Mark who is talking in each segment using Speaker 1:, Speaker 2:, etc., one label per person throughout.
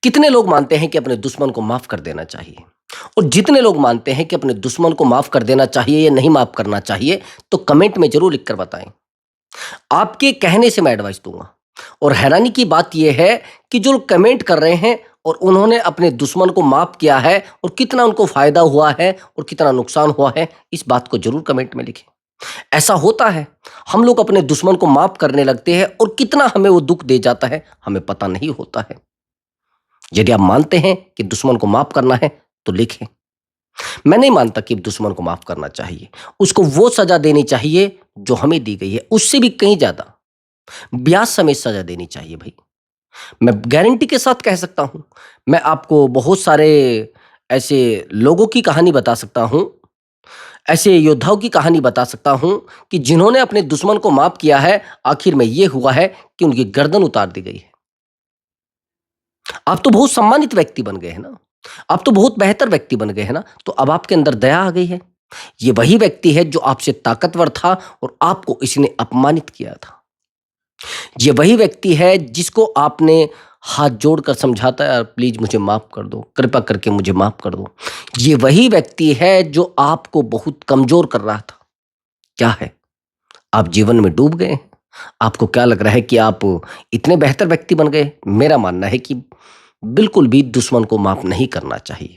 Speaker 1: कितने लोग मानते हैं कि अपने दुश्मन को माफ कर देना चाहिए? और जितने लोग मानते हैं कि अपने दुश्मन को माफ कर देना चाहिए या नहीं माफ करना चाहिए, तो कमेंट में जरूर लिखकर बताएं। आपके कहने से मैं एडवाइस दूंगा। और हैरानी की बात यह है कि जो लोग कमेंट कर रहे हैं और उन्होंने अपने दुश्मन को माफ किया है और कितना उनको फायदा हुआ है और कितना नुकसान हुआ है, इस बात को जरूर कमेंट में लिखें। ऐसा होता है, हम लोग अपने दुश्मन को माफ करने लगते हैं और कितना हमें वो दुख दे जाता है हमें पता नहीं होता है। यदि आप मानते हैं कि दुश्मन को माफ करना है तो लिखें। मैं नहीं मानता कि दुश्मन को माफ करना चाहिए। उसको वो सजा देनी चाहिए जो हमें दी गई है, उससे भी कहीं ज्यादा ब्याज समेत सजा देनी चाहिए भाई। मैं गारंटी के साथ कह सकता हूं। मैं आपको बहुत सारे ऐसे लोगों की कहानी बता सकता हूं, ऐसे योद्धाओं की कहानी बता सकता हूं कि जिन्होंने अपने दुश्मन को माफ किया है, आखिर में यह हुआ है कि उनकी गर्दन उतार दी गई है। आप तो बहुत सम्मानित व्यक्ति बन गए हैं ना, आप तो बहुत बेहतर व्यक्ति बन गए हैं ना, तो अब आपके अंदर दया आ गई है। ये वही व्यक्ति है जो आपसे ताकतवर था और आपको इसने अपमानित किया था। ये वही व्यक्ति है जिसको आपने हाथ जोड़कर समझाता है, यार प्लीज मुझे माफ कर दो, कृपा करके मुझे माफ कर दो। ये वही व्यक्ति है जो आपको बहुत कमजोर कर रहा था। क्या है, आप जीवन में डूब गए हैं? आपको क्या लग रहा है कि आप इतने बेहतर व्यक्ति बन गए? मेरा मानना है कि बिल्कुल भी दुश्मन को माफ नहीं करना चाहिए।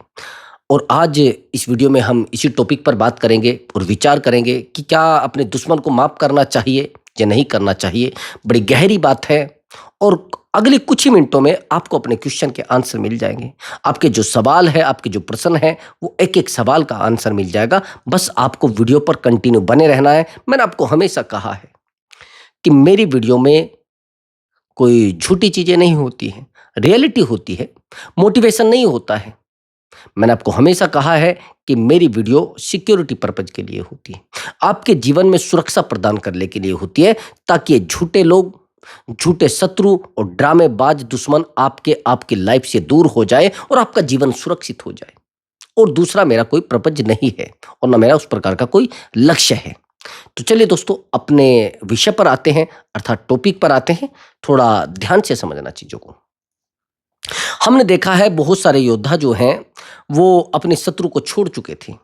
Speaker 1: और आज इस वीडियो में हम इसी टॉपिक पर बात करेंगे और विचार करेंगे कि क्या अपने दुश्मन को माफ करना चाहिए या नहीं करना चाहिए। बड़ी गहरी बात है और अगले कुछ ही मिनटों में आपको अपने क्वेश्चन के आंसर मिल जाएंगे। आपके जो सवाल है, आपके जो प्रश्न है, वो एक एक सवाल का आंसर मिल जाएगा। बस आपको वीडियो पर कंटिन्यू बने रहना है। मैंने आपको हमेशा कहा है कि मेरी वीडियो में कोई झूठी चीजें नहीं होती हैं, रियलिटी होती है, मोटिवेशन नहीं होता है। मैंने आपको हमेशा कहा है कि मेरी वीडियो सिक्योरिटी पर्पज के लिए होती है, आपके जीवन में सुरक्षा प्रदान करने के लिए होती है, ताकि ये झूठे लोग, झूठे शत्रु और ड्रामेबाज दुश्मन आपके आपकी लाइफ से दूर हो जाए और आपका जीवन सुरक्षित हो जाए। और दूसरा मेरा कोई पर्पज नहीं है और ना मेरा उस प्रकार का कोई लक्ष्य है। तो चलिए दोस्तों, अपने विषय पर आते हैं, अर्थात टॉपिक पर आते हैं। थोड़ा ध्यान से समझना चीजों को। हमने देखा है बहुत सारे योद्धा जो हैं वो अपने शत्रु को छोड़ चुके थे।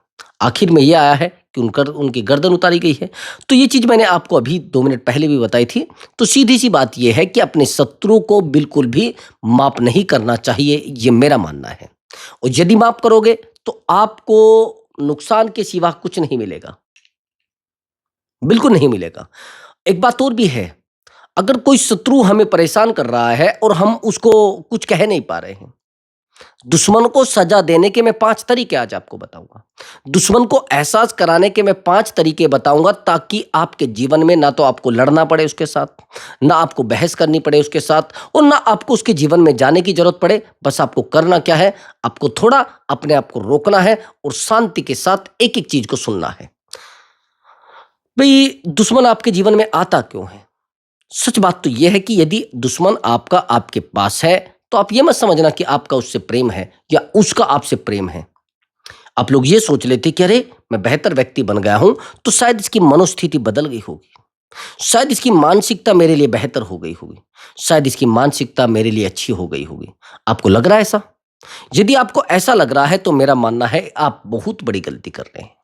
Speaker 1: आखिर में ये आया है कि उनकी गर्दन उतारी गई है। तो ये चीज मैंने आपको अभी 2 मिनट पहले भी बताई थी। तो सीधी सी बात ये है कि अपने शत्रु को बिल्कुल भी माफ नहीं करना चाहिए, ये मेरा मानना है। और यदि माफ करोगे तो आपको नुकसान के सिवा कुछ नहीं मिलेगा, बिल्कुल नहीं मिलेगा। एक बात और भी है, अगर कोई शत्रु हमें परेशान कर रहा है और हम उसको कुछ कह नहीं पा रहे हैं, दुश्मन को सजा देने के मैं 5 तरीके आज आपको बताऊंगा। दुश्मन को एहसास कराने के मैं 5 तरीके बताऊंगा, ताकि आपके जीवन में ना तो आपको लड़ना पड़े उसके साथ, ना आपको बहस करनी पड़े उसके साथ, और ना आपको उसके जीवन में जाने की जरूरत पड़े। बस आपको करना क्या है, आपको थोड़ा अपने आप को रोकना है और शांति के साथ एक एक चीज को सुनना है। भाई, दुश्मन आपके जीवन में आता क्यों है? सच बात तो यह है कि यदि दुश्मन आपका आपके पास है, तो आप ये मत समझना कि आपका उससे प्रेम है या उसका आपसे प्रेम है। आप लोग ये सोच लेते कि अरे मैं बेहतर व्यक्ति बन गया हूं, तो शायद इसकी मनोस्थिति बदल गई होगी, शायद इसकी मानसिकता मेरे लिए बेहतर हो गई होगी, शायद इसकी मानसिकता मेरे लिए अच्छी हो गई होगी। आपको लग रहा है ऐसा? यदि आपको ऐसा लग रहा है तो मेरा मानना है आप बहुत बड़ी गलती कर रहे हैं।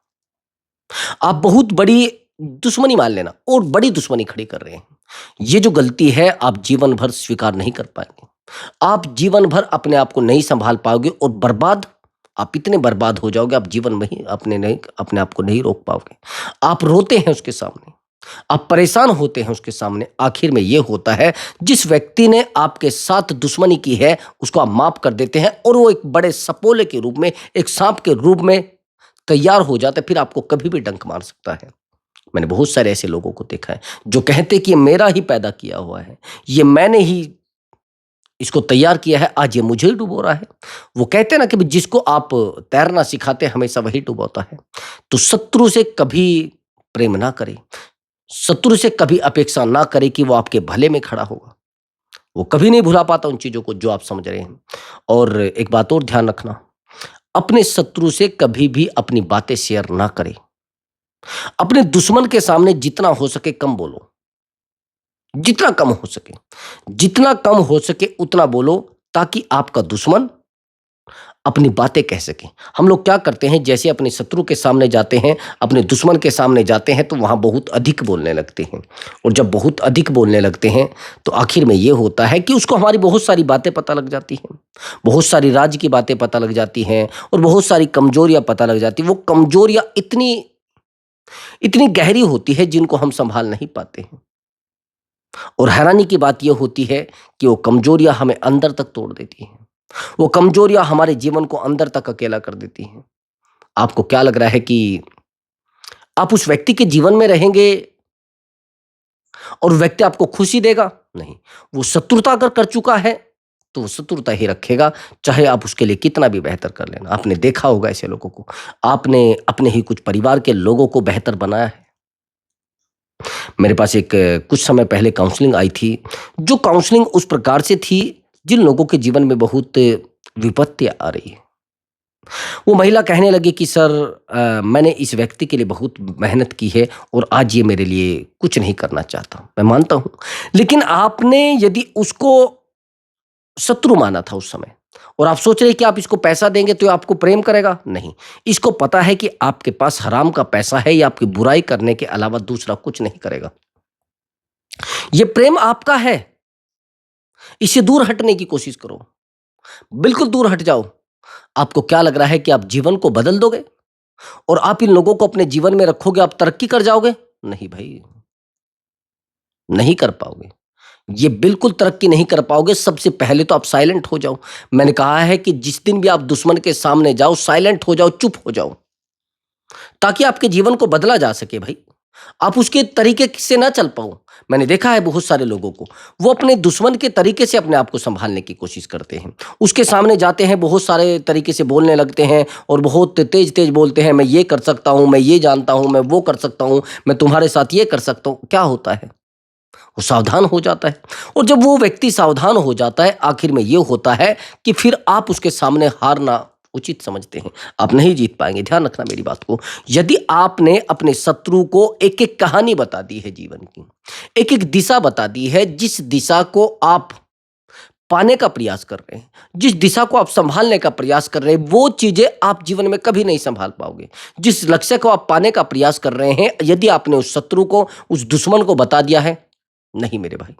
Speaker 1: आप बहुत बड़ी दुश्मनी मान लेना और बड़ी दुश्मनी खड़ी कर रहे हैं। ये जो गलती है आप जीवन भर स्वीकार नहीं कर पाएंगे। आप जीवन भर अपने आप को नहीं संभाल पाओगे और बर्बाद, आप इतने बर्बाद हो जाओगे, आप जीवन में ही अपने आप को नहीं रोक पाओगे। आप रोते हैं उसके सामने, आप परेशान होते हैं उसके सामने। आखिर में यह होता है, जिस व्यक्ति ने आपके साथ दुश्मनी की है उसको आप माफ कर देते हैं और वो एक बड़े सपोले के रूप में, एक सांप के रूप में तैयार हो जाता है, फिर आपको कभी भी डंक मार सकता है। मैंने बहुत सारे ऐसे लोगों को देखा है जो कहते कि ये मेरा ही पैदा किया हुआ है, ये मैंने ही इसको तैयार किया है, आज ये मुझे ही डुबो रहा है। वो कहते हैं ना कि जिसको आप तैरना सिखाते हैं हमेशा वही डुबोता है। तो शत्रु से कभी प्रेम ना करें, शत्रु से कभी अपेक्षा ना करें कि वो आपके भले में खड़ा होगा। वो कभी नहीं भुला पाता उन चीजों को जो आप समझ रहे हैं। और एक बात और ध्यान रखना, अपने शत्रु से कभी भी अपनी बातें शेयर ना करें। अपने दुश्मन के सामने जितना हो सके कम बोलो, जितना कम हो सके, जितना कम हो सके उतना बोलो, ताकि आपका दुश्मन अपनी बातें कह सके। हम लोग क्या करते हैं, जैसे अपने शत्रु के सामने जाते हैं, अपने दुश्मन के सामने जाते हैं, तो वहाँ बहुत अधिक बोलने लगते हैं। और जब बहुत अधिक बोलने लगते हैं, तो आखिर में ये होता है कि उसको हमारी बहुत सारी बातें पता लग जाती हैं, बहुत सारी राज की बातें पता लग जाती हैं और बहुत सारी कमजोरियाँ पता लग जाती हैं। वो कमजोरियाँ इतनी इतनी गहरी होती है जिनको हम सँभाल नहीं पाते हैं। और हैरानी की बात ये होती है कि वो कमजोरियाँ हमें अंदर तक तोड़ देती हैं। वो कमजोरियाँ हमारे जीवन को अंदर तक अकेला कर देती हैं। आपको क्या लग रहा है कि आप उस व्यक्ति के जीवन में रहेंगे और व्यक्ति आपको खुशी देगा? नहीं। वो शत्रुता अगर कर चुका है, तो वो शत्रुता ही रखेगा, चाहे आप उसके लिए कितना भी बेहतर कर लेना। आपने देखा होगा ऐसे लोगों को। आपने अपने ही कुछ परिवार के लोगों को बेहतर बनाया है। मेरे पास एक कुछ समय पहले काउंसलिंग आई थी, जो काउंसलिंग उस प्रकार से थी, जिन लोगों के जीवन में बहुत विपत्तियाँ आ रही है। वो महिला कहने लगी कि सर, मैंने इस व्यक्ति के लिए बहुत मेहनत की है और आज ये मेरे लिए कुछ नहीं करना चाहता। मैं मानता हूँ, लेकिन आपने यदि उसको शत्रु माना था उस समय और आप सोच रहे हैं कि आप इसको पैसा देंगे तो ये आपको प्रेम करेगा? नहीं। इसको पता है कि आपके पास हराम का पैसा है, ये आपकी बुराई करने के अलावा दूसरा कुछ नहीं करेगा। ये प्रेम आपका है, इससे दूर हटने की कोशिश करो। बिल्कुल दूर हट जाओ। आपको क्या लग रहा है कि आप जीवन को बदल दोगे और आप इन लोगों को अपने जीवन में रखोगे, आप तरक्की कर जाओगे? नहीं भाई, नहीं कर पाओगे। ये बिल्कुल तरक्की नहीं कर पाओगे। सबसे पहले तो आप साइलेंट हो जाओ। मैंने कहा है कि जिस दिन भी आप दुश्मन के सामने जाओ, साइलेंट हो जाओ, चुप हो जाओ, ताकि आपके जीवन को बदला जा सके भाई। आप उसके तरीके से ना चल पाओ। मैंने देखा है बहुत सारे लोगों को, वो अपने दुश्मन के तरीके से अपने आप को संभालने की कोशिश करते हैं। उसके सामने जाते हैं, बहुत सारे तरीके से बोलने लगते हैं और बहुत तेज-तेज बोलते हैं, मैं ये कर सकता हूँ, मैं ये जानता हूँ, मैं वो कर सकता हूँ, मैं तुम्हारे साथ ये कर सकता हूँ। क्या होता है? वो सावधान हो जाता है और जब वो व्यक्ति सावधान हो जाता है, आखिर में ये होता है कि फिर आप उसके सामने हारना उचित समझते हैं। आप नहीं जीत पाएँगे, ध्यान रखना मेरी बात को। यदि आपने अपने शत्रु को एक-एक कहानी बता दी है जीवन की, एक-एक दिशा बता दी है, जिस दिशा को आप पाने का प्रयास कर रहे हैं, जिस दिशा को आप सँभालने का प्रयास कर रहे हैं, वो चीज़ें आप जीवन में कभी नहीं सँभाल पाओगे। जिस लक्ष्य को आप पाने का प्रयास कर रहे हैं, यदि आपने उस शत्रु को, उस दुश्मन को बता दिया है, नहीं मेरे भाई,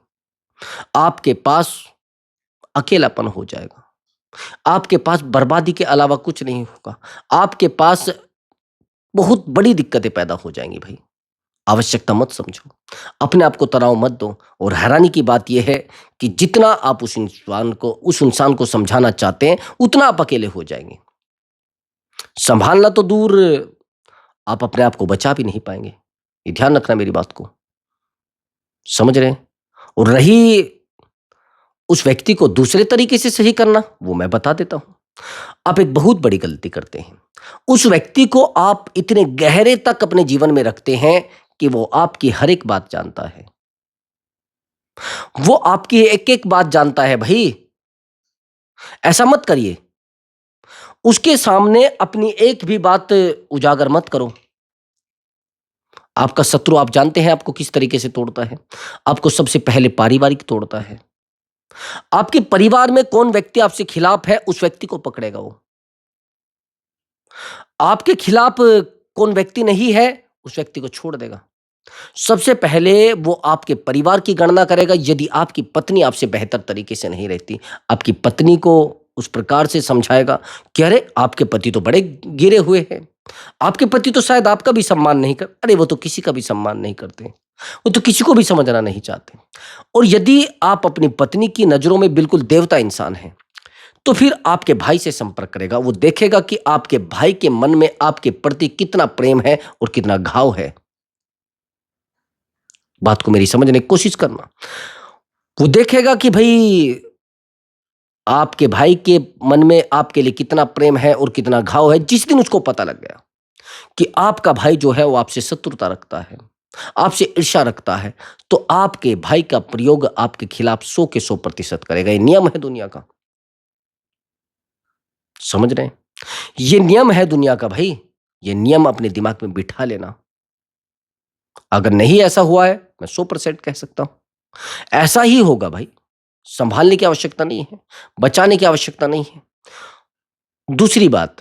Speaker 1: आपके पास अकेलापन हो जाएगा। आपके पास बर्बादी के अलावा कुछ नहीं होगा। आपके पास बहुत बड़ी दिक्कतें पैदा हो जाएँगी भाई। आवश्यकता मत समझो। अपने आप को तनाव मत दो और हैरानी की बात ये है कि जितना आप उस इंसान को समझाना चाहते हैं, उतना आप अकेले हो जाएँगे। सँभालना तो दूर, आप अपने आप को बचा भी नहीं पाएँगे। ये ध्यान रखना मेरी बात को। समझ रहे हैं? और रही उस व्यक्ति को दूसरे तरीके से सही करना, वो मैं बता देता हूँ। आप एक बहुत बड़ी गलती करते हैं। उस व्यक्ति को आप इतने गहरे तक अपने जीवन में रखते हैं कि वो आपकी हर एक बात जानता है। वो आपकी एक-एक बात जानता है भई। ऐसा मत करिए। उसके सामने अपनी एक भी बात उजागर मत करो। आपका शत्रु आप जानते हैं आपको किस तरीके से तोड़ता है। आपको सबसे पहले पारिवारिक तोड़ता है। आपके परिवार में कौन व्यक्ति आपसे खिलाफ है, उस व्यक्ति को पकड़ेगा वो। आपके खिलाफ कौन व्यक्ति नहीं है, उस व्यक्ति को छोड़ देगा। सबसे पहले वो आपके परिवार की गणना करेगा। यदि आपकी पत्नी आपसे बेहतर तरीके से नहीं रहती, आपकी पत्नी को उस प्रकार से समझाएगा कि अरे! आपके पति तो बड़े गिरे हुए हैं। आपके पति तो शायद आपका भी सम्मान नहीं कर, अरे! वो तो किसी का भी सम्मान नहीं करते। वो तो किसी को भी समझना नहीं चाहते। और यदि आप अपनी पत्नी की नज़रों में बिल्कुल देवता इंसान हैं, तो फिर आपके भाई से संपर्क करेगा। वो देखेगा कि आपके भाई के मन में आपके प्रति कितना प्रेम है और कितना घाव है। बात को मेरी समझने की कोशिश करना। वो देखेगा कि भई आपके भाई के मन में आपके लिए कितना प्रेम है और कितना घाव है। जिस दिन उसको पता लग गया कि आपका भाई जो है वो आपसे शत्रुता रखता है, आपसे ईर्ष्या रखता है, तो आपके भाई का प्रयोग आपके खिलाफ 100 के 100% करेगा। ये नियम है दुनिया का। समझ रहे हैं? ये नियम है दुनिया का भाई। ये नियम अपने दिमाग में बिठा लेना। अगर नहीं ऐसा हुआ है, मैं 100% कह सकता हूँ। ऐसा ही होगा भाई। संभालने की आवश्यकता नहीं है, बचाने की आवश्यकता नहीं है। दूसरी बात,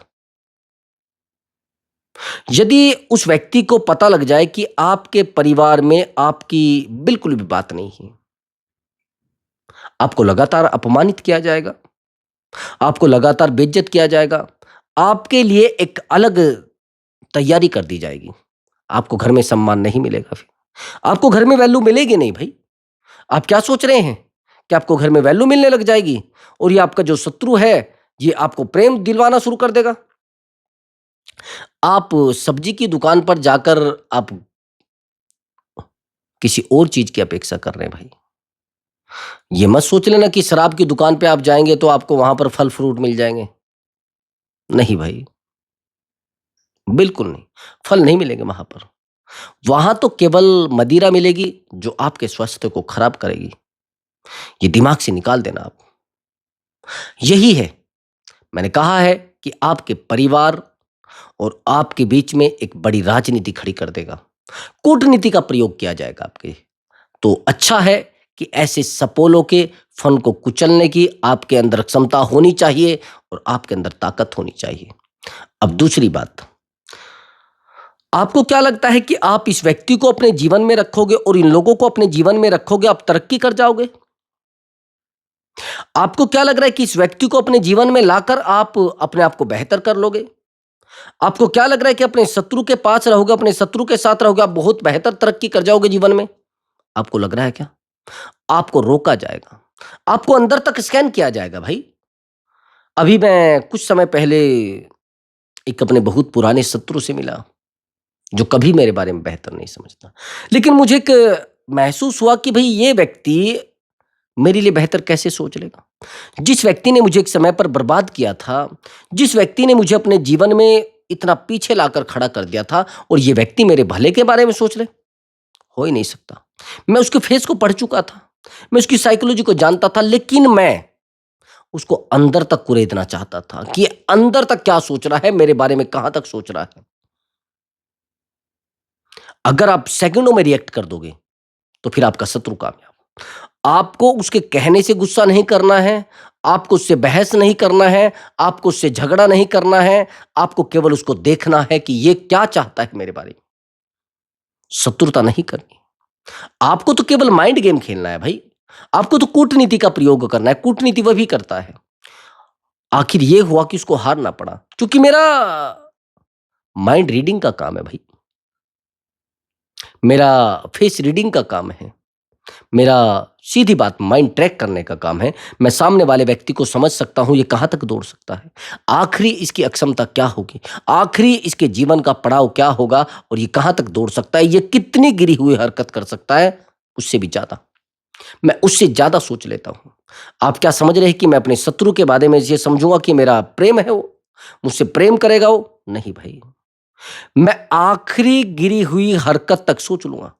Speaker 1: यदि उस व्यक्ति को पता लग जाए कि आपके परिवार में आपकी बिल्कुल भी बात नहीं है, आपको लगातार अपमानित किया जाएगा, आपको लगातार बेइज्जत किया जाएगा, आपके लिए एक अलग तैयारी कर दी जाएगी, आपको घर में सम्मान नहीं मिलेगा फिर, आपको घर में वैल्यू मिलेगी नहीं भाई। आप क्या सोच रहे हैं कि आपको घर में वैल्यू मिलने लग जाएगी और ये आपका जो शत्रु है, ये आपको प्रेम दिलवाना शुरू कर देगा? आप सब्जी की दुकान पर जाकर आप किसी और चीज की अपेक्षा कर रहे हैं भाई। ये मत सोच लेना कि शराब की दुकान पे आप जाएंगे तो आपको वहां पर फल फ्रूट मिल जाएंगे। नहीं भाई, बिल्कुल नहीं। फल नहीं मिलेंगे वहां पर। वहां तो केवल मदिरा मिलेगी जो आपके स्वास्थ्य को खराब करेगी। ये दिमाग से निकाल देना आप। यही है, मैंने कहा है कि आपके परिवार और आपके बीच में एक बड़ी राजनीति खड़ी कर देगा। कूटनीति का प्रयोग किया जाएगा आपके। तो अच्छा है कि ऐसे सपोलों के फन को कुचलने की आपके अंदर क्षमता होनी चाहिए और आपके अंदर ताकत होनी चाहिए। अब दूसरी बात, आपको क्या लगता है कि आप इस व्यक्ति को अपने जीवन में रखोगे और इन लोगों को अपने जीवन में रखोगे, आप तरक्की कर जाओगे? आपको क्या लग रहा है कि इस व्यक्ति को अपने जीवन में लाकर आप अपने आप को बेहतर कर लोगे? आपको क्या लग रहा है कि अपने शत्रु के पास रहोगे, अपने शत्रु के साथ रहोगे, आप बहुत बेहतर तरक्की कर जाओगे जीवन में? आपको लग रहा है क्या? आपको रोका जाएगा, आपको अंदर तक स्कैन किया जाएगा भाई। अभी मैं कुछ समय पहले एक अपने बहुत पुराने शत्रु से मिला, जो कभी मेरे बारे में बेहतर नहीं समझता। लेकिन मुझे एक महसूस हुआ कि भई ये व्यक्ति मेरे लिए बेहतर कैसे सोच लेगा? जिस व्यक्ति ने मुझे एक समय पर बर्बाद किया था, जिस व्यक्ति ने मुझे अपने जीवन में इतना पीछे लाकर खड़ा कर दिया था और ये व्यक्ति मेरे भले के बारे में सोच ले, हो ही नहीं सकता। मैं उसके फेस को पढ़ चुका था, मैं उसकी साइकोलॉजी को जानता था, लेकिन मैं उसको अंदर तक कुरेदना चाहता था कि ये अंदर तक क्या सोच रहा है, मेरे बारे में कहां तक सोच रहा है। अगर आप सेकंडों में रिएक्ट कर दोगे तो फिर आपका शत्रु कामयाब। आपको उसके कहने से गुस्सा नहीं करना है, आपको उससे बहस नहीं करना है, आपको उससे झगड़ा नहीं करना है, आपको केवल उसको देखना है कि ये क्या चाहता है मेरे बारे में। शत्रुता नहीं करनी। आपको तो केवल माइंड गेम खेलना है भाई। आपको तो कूटनीति का प्रयोग करना है, कूटनीति वह भी करता है। आखिर ये हुआ कि उसको हारना पड़ा, क्योंकि मेरा माइंड रीडिंग का काम है भाई, मेरा फेस रीडिंग का काम है, मेरा सीधी बात माइंड ट्रैक करने का काम है। मैं सामने वाले व्यक्ति को समझ सकता हूं ये कहां तक दौड़ सकता है, आखिरी इसकी अक्षमता क्या होगी, आखिरी इसके जीवन का पड़ाव क्या होगा और ये कहां तक दौड़ सकता है, ये कितनी गिरी हुई हरकत कर सकता है। उससे भी ज्यादा, मैं उससे ज्यादा सोच लेता हूं। आप क्या समझ रहे हैं कि मैं अपने शत्रु के बारे में ये समझूंगा कि मेरा प्रेम है, वो मुझसे प्रेम करेगा? वो नहीं भाई, मैं आखिरी गिरी हुई हरकत तक सोच लूंगा।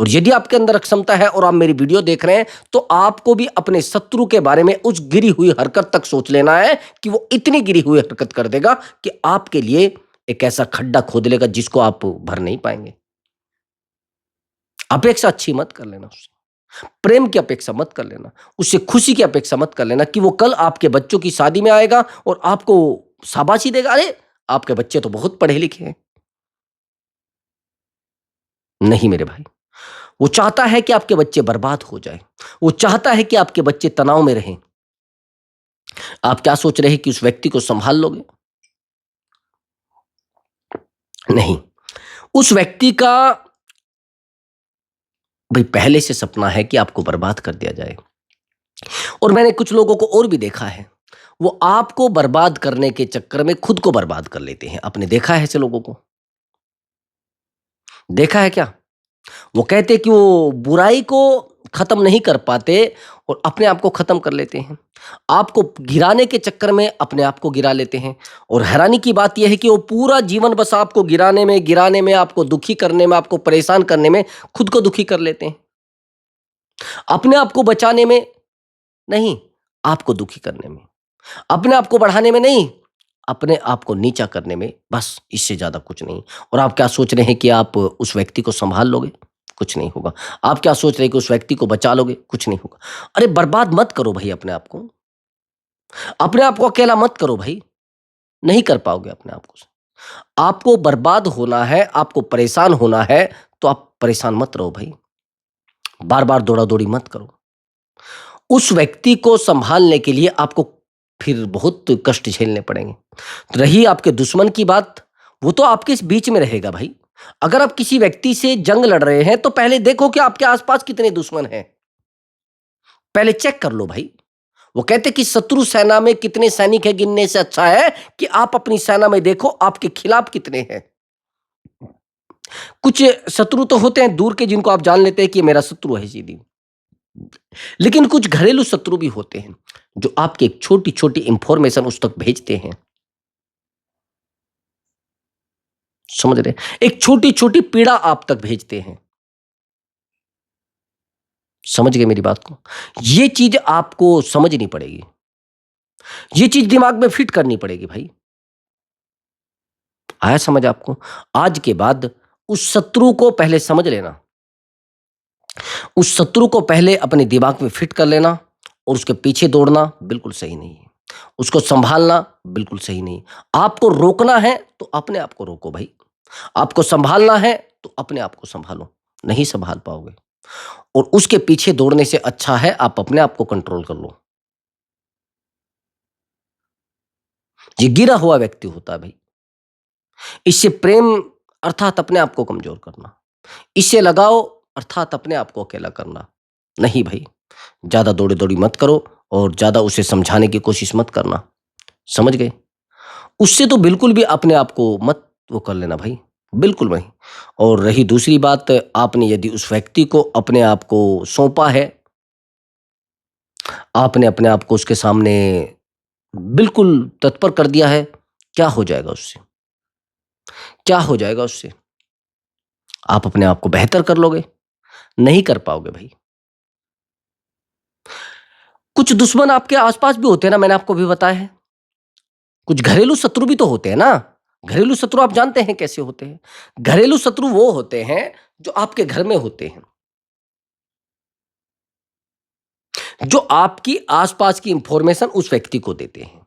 Speaker 1: और यदि आपके अंदर क्षमता है और आप मेरी वीडियो देख रहे हैं, तो आपको भी अपने शत्रु के बारे में उस गिरी हुई हरकत तक सोच लेना है कि वो इतनी गिरी हुई हरकत कर देगा कि आपके लिए एक ऐसा खड्डा खोद लेगा जिसको आप भर नहीं पाएंगे। अपेक्षा अच्छी मत कर लेना उससे, प्रेम की अपेक्षा मत कर लेना, उससे खुशी की अपेक्षा मत कर लेना कि वो कल आपके बच्चों की शादी में आएगा और आपको शाबाशी देगा, अरे आपके बच्चे तो बहुत पढ़े लिखे हैं। नहीं मेरे भाई, वो चाहता है कि आपके बच्चे बर्बाद हो जाएं, वो चाहता है कि आपके बच्चे तनाव में रहें। आप क्या सोच रहे हैं कि उस व्यक्ति को संभाल लोगे? नहीं। उस व्यक्ति का भाई पहले से सपना है कि आपको बर्बाद कर दिया जाए। और मैंने कुछ लोगों को और भी देखा है, वो आपको बर्बाद करने के चक्कर में खुद को बर्बाद कर लेते हैं। आपने देखा है ऐसे लोगों को? देखा है क्या? वो कहते हैं कि वो बुराई को खत्म नहीं कर पाते और अपने आप को खत्म कर लेते हैं। आपको गिराने के चक्कर में अपने आप को गिरा लेते हैं। और हैरानी की बात यह है कि वो पूरा जीवन बस आपको गिराने में, आपको दुखी करने में, आपको परेशान करने में खुद को दुखी कर लेते हैं। अपने आप को बचाने में नहीं, आपको दुखी करने में। अपने आप को बढ़ाने में नहीं, अपने आप को नीचा करने में, बस इससे ज्यादा कुछ नहीं। और आप क्या सोच रहे हैं कि आप उस व्यक्ति को संभाल लोगे? कुछ नहीं होगा। आप क्या सोच रहे हैं कि उस व्यक्ति को बचा लोगे? कुछ नहीं होगा। अरे बर्बाद मत करो भाई अपने आप को। अपने आप को अकेला मत करो भाई, नहीं कर पाओगे अपने आप को। आपको बर्बाद होना है, आपको परेशान होना है, तो आप परेशान मत रहो भाई। बार-बार दौड़ा-दौड़ी मत करो। उस व्यक्ति को सँभालने के लिए आपको फिर बहुत कष्ट झेलने पड़ेंगे। रही आपके दुश्मन की बात, वो तो आपके इस बीच में रहेगा भाई। अगर आप किसी व्यक्ति से जंग लड़ रहे हैं, तो पहले देखो कि आपके आस-पास कितने दुश्मन हैं। पहले चेक कर लो भाई। वो कहते कि शत्रु सेना में कितने सैनिक हैं गिनने से अच्छा है कि आप अपनी सेना में देखो आपके खिलाफ कितने हैं। कुछ शत्रु तो होते हैं दूर के जिनको आप जान लेते हैं कि ये मेरा शत्रु है सीधी। लेकिन कुछ घरेलू शत्रु भी होते हैं, जो आपकी एक छोटी-छोटी इंफॉर्मेशन उस तक भेजते हैं। समझ रहे हैं? एक छोटी-छोटी पीड़ा आप तक भेजते हैं। समझ गए मेरी बात को? ये चीज़ आपको समझनी पड़ेगी। ये चीज़ दिमाग में फिट करनी पड़ेगी भाई। आया समझ आपको? आज के बाद उस शत्रु को पहले समझ लेना। उस शत्रु को पहले अपने दिमाग में फिट कर लेना और उसके पीछे दौड़ना बिल्कुल सही नहीं है। उसको सँभालना बिल्कुल सही नहीं। आपको रोकना है तो अपने आप को रोको भाई। आपको सँभालना है तो अपने आप को सँभालो। नहीं सँभाल पाओगे और उसके पीछे दौड़ने से अच्छा है आप अपने आप को कंट्रोल कर लो। ये गिरा हुआ व्यक्ति होता है भाई। इससे प्रेम अर्थात अपने आप को कमज़ोर करना। इससे लगाव अर्थात अपने आप को अकेला करना। नहीं भाई, ज़्यादा दौड़ी-दौड़ी मत करो और ज़्यादा उसे समझाने की कोशिश मत करना। समझ गए? उससे तो बिल्कुल भी अपने आप को मत वो कर लेना भाई, बिल्कुल नहीं। और रही दूसरी बात, आपने यदि उस व्यक्ति को अपने आप को सौंपा है, आपने अपने आप को उसके सामने बिल्कुल तत्पर कर दिया है, क्या हो जाएगा उससे? क्या हो जाएगा उससे? आप अपने आप को बेहतर कर लोगे? नहीं कर पाओगे भाई। कुछ दुश्मन आपके आस-पास भी होते हैं ना, मैंने आपको अभी बताया है। कुछ घरेलू शत्रु भी तो होते हैं ना। घरेलू शत्रु आप जानते हैं कैसे होते हैं? घरेलू शत्रु वो होते हैं जो आपके घर में होते हैं, जो आपकी आस-पास की इंफॉर्मेशन उस व्यक्ति को देते हैं,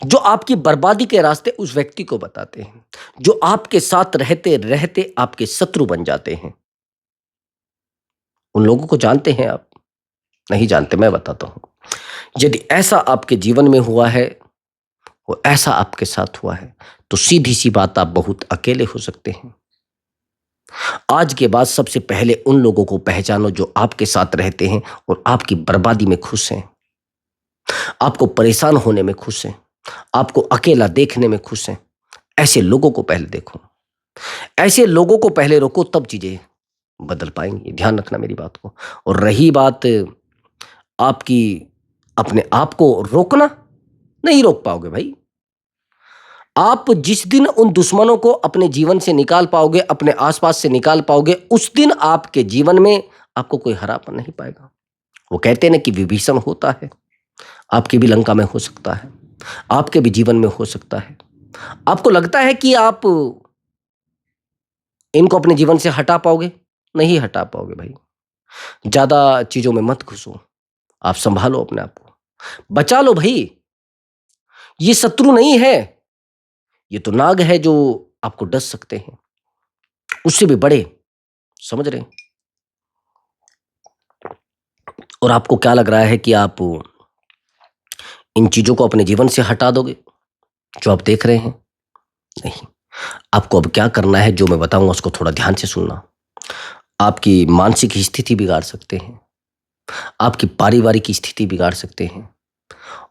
Speaker 1: जो आपकी बर्बादी के रास्ते उस व्यक्ति को बताते हैं, जो आपके साथ रहते-रहते आपके शत्रु बन जाते हैं। उन लोगों को जानते हैं आप? नहीं जानते, मैं बताता हूँ। यदि ऐसा आपके जीवन में हुआ है, वो ऐसा आपके साथ हुआ है, तो सीधी-सी बात आप बहुत अकेले हो सकते हैं। आज के बाद सबसे पहले उन लोगों को पहचानो जो आपके साथ रहते हैं और आपकी बर्बादी में खुश हैं, आपको परेशान होने में खुश हैं, आपको अकेला देखने में खुश हैं। ऐसे लोगों को पहले देखो, ऐसे लोगों को पहले रोको तब चीज़ें बदल पाएँगी, ध्यान रखना मेरी बात को। और रही बात आपकी अपने आप को रोकना, नहीं रोक पाओगे भाई। आप जिस दिन उन दुश्मनों को अपने जीवन से निकाल पाओगे, अपने आस-पास से निकाल पाओगे, उस दिन आपके जीवन में आपको कोई हरा पा नहीं पाएगा। वो कहते हैं ना कि विभीषण होता है, आपकी भी लंका में हो सकता है, आपके भी जीवन में हो सकता है। आपको लगता है कि आप इनको अपने जीवन से हटा पाओगे? नहीं हटा पाओगे भाई। ज़्यादा चीज़ों में मत घुसो, आप सँभालो अपने आप को, बचा लो भई। ये शत्रु नहीं है, ये तो नाग है जो आपको डस सकते हैं, उससे भी बड़े, समझ रहे हैं? और आपको क्या लग रहा है कि आप इन चीज़ों को अपने जीवन से हटा दोगे, जो आप देख रहे हैं? नहीं। आपको अब क्या करना है, जो मैं बताऊँगा उसको थोड़ा ध्यान से सुनना। आपकी मानसिक स्थिति बिगाड़ सकते हैं, आपकी पारिवारिक स्थिति बिगाड़ सकते हैं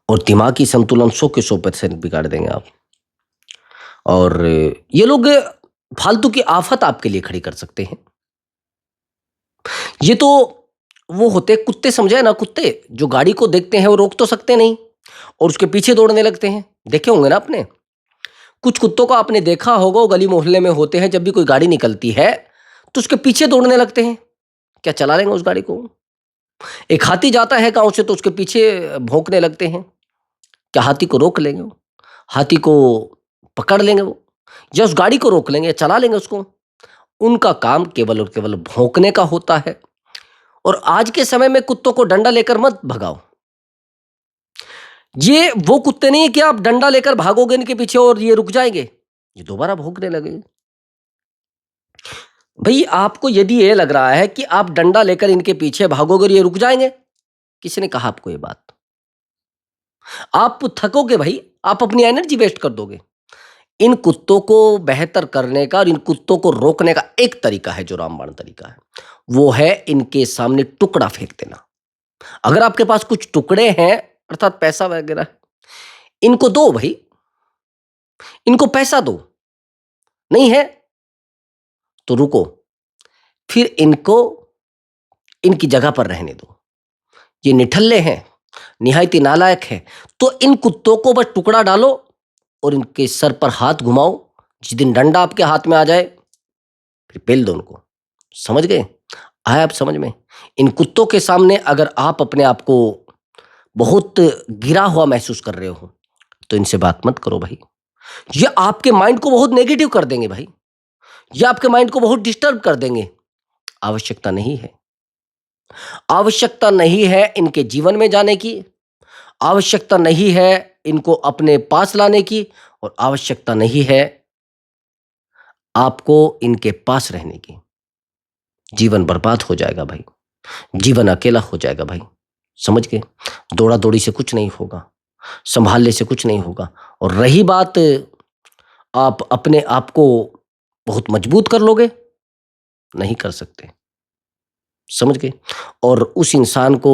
Speaker 1: और दिमागी संतुलन 100 के 100% बिगाड़ देंगे आप। और ये लोग फालतू की आफ़त आपके लिए खड़ी कर सकते हैं। ये तो वो होते हैं कुत्ते, समझे हैं ना कुत्ते, जो गाड़ी को देखते हैं वो रोक तो सकते नहीं और उसके पीछे दौड़ने लगते हैं। देखे होंगे ना आपने? कुछ कुत्तों को आपने देखा होगा, वो गली मोहल्ले में होते हैं, जब भी कोई गाड़ी निकलती है, तो उसके पीछे दौड़ने लगते हैं। क्या चला लेंगे उस गाड़ी को? एक हाथी जाता है गाँव से तो उसके पीछे भौंकने लगते हैं। क्या हाथी को रोक लेंगे वो? हाथी को पकड़ लेंगे वो? या उस गाड़ी को रोक लेंगे या चला लेंगे उसको? उनका काम केवल और केवल भौंकने का होता है। और आज के समय में कुत्तों को डंडा लेकर मत भगाओ। ये वो कुत्ते नहीं है कि आप डंडा लेकर भागोगे इनके पीछे और ये रुक जाएंगे, ये दोबारा भौंकने लगेंगे। भाई आपको यदि ये लग रहा है कि आप डंडा लेकर इनके पीछे भागोगे और ये रुक जाएंगे, किसने कहा आपको ये बात? आप थकोगे भाई, आप अपनी एनर्जी वेस्ट कर दोगे। इन कुत्तों को बेहतर करने का और इन कुत्तों को रोकने का एक तरीका है, जो रामबाण तरीका है, वो है इनके सामने टुकड़ा फेंक देना। अगर आपके पास कुछ टुकड़े हैं अर्थात पैसा वगैरह, इनको दो भाई, इनको पैसा दो। नहीं है तो रुको, फिर इनको इनकी जगह पर रहने दो। ये निठल्ले हैं, निहायती नालायक है, तो इन कुत्तों को बस टुकड़ा डालो और इनके सर पर हाथ घुमाओ। जिस दिन डंडा आपके हाथ में आ जाए फिर पेल दो उनको। समझ गए? आया आप समझ में? इन कुत्तों के सामने अगर आप अपने आप को बहुत गिरा हुआ महसूस कर रहे हो तो इनसे बात मत करो भाई। ये आपके माइंड को बहुत नेगेटिव कर देंगे भाई, ये आपके माइंड को बहुत डिस्टर्ब कर देंगे। आवश्यकता नहीं है, आवश्यकता नहीं है इनके जीवन में जाने की, आवश्यकता नहीं है इनको अपने पास लाने की, और आवश्यकता नहीं है आपको इनके पास रहने की। जीवन बर्बाद हो जाएगा भाई, जीवन अकेला हो जाएगा भाई। समझ गए? दौड़ा दौड़ी से कुछ नहीं होगा, संभालने से कुछ नहीं होगा। और रही बात आप अपने आप को बहुत मजबूत कर लोगे, नहीं कर सकते। समझ गए? और उस इंसान को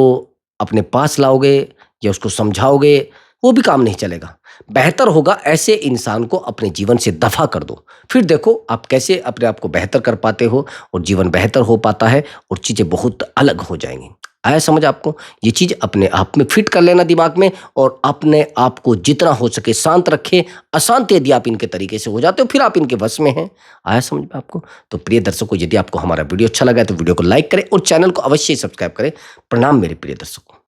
Speaker 1: अपने पास लाओगे या उसको समझाओगे, वो भी काम नहीं चलेगा। बेहतर होगा ऐसे इंसान को अपने जीवन से दफा कर दो, फिर देखो आप कैसे अपने आप को बेहतर कर पाते हो और जीवन बेहतर हो पाता है और चीज़ें बहुत अलग हो जाएंगी। आया समझ आपको? ये चीज़ अपने आप में फिट कर लेना दिमाग में, और अपने आप को जितना हो सके शांत रखे। अशांत यदि आप इनके तरीके से हो जाते हो फिर आप इनके वश में हैं। आया समझ में आपको? तो प्रिय दर्शकों, यदि आपको हमारा वीडियो अच्छा लगा है तो वीडियो को लाइक करें और चैनल को अवश्य सब्सक्राइब करें। प्रणाम मेरे प्रिय दर्शकों।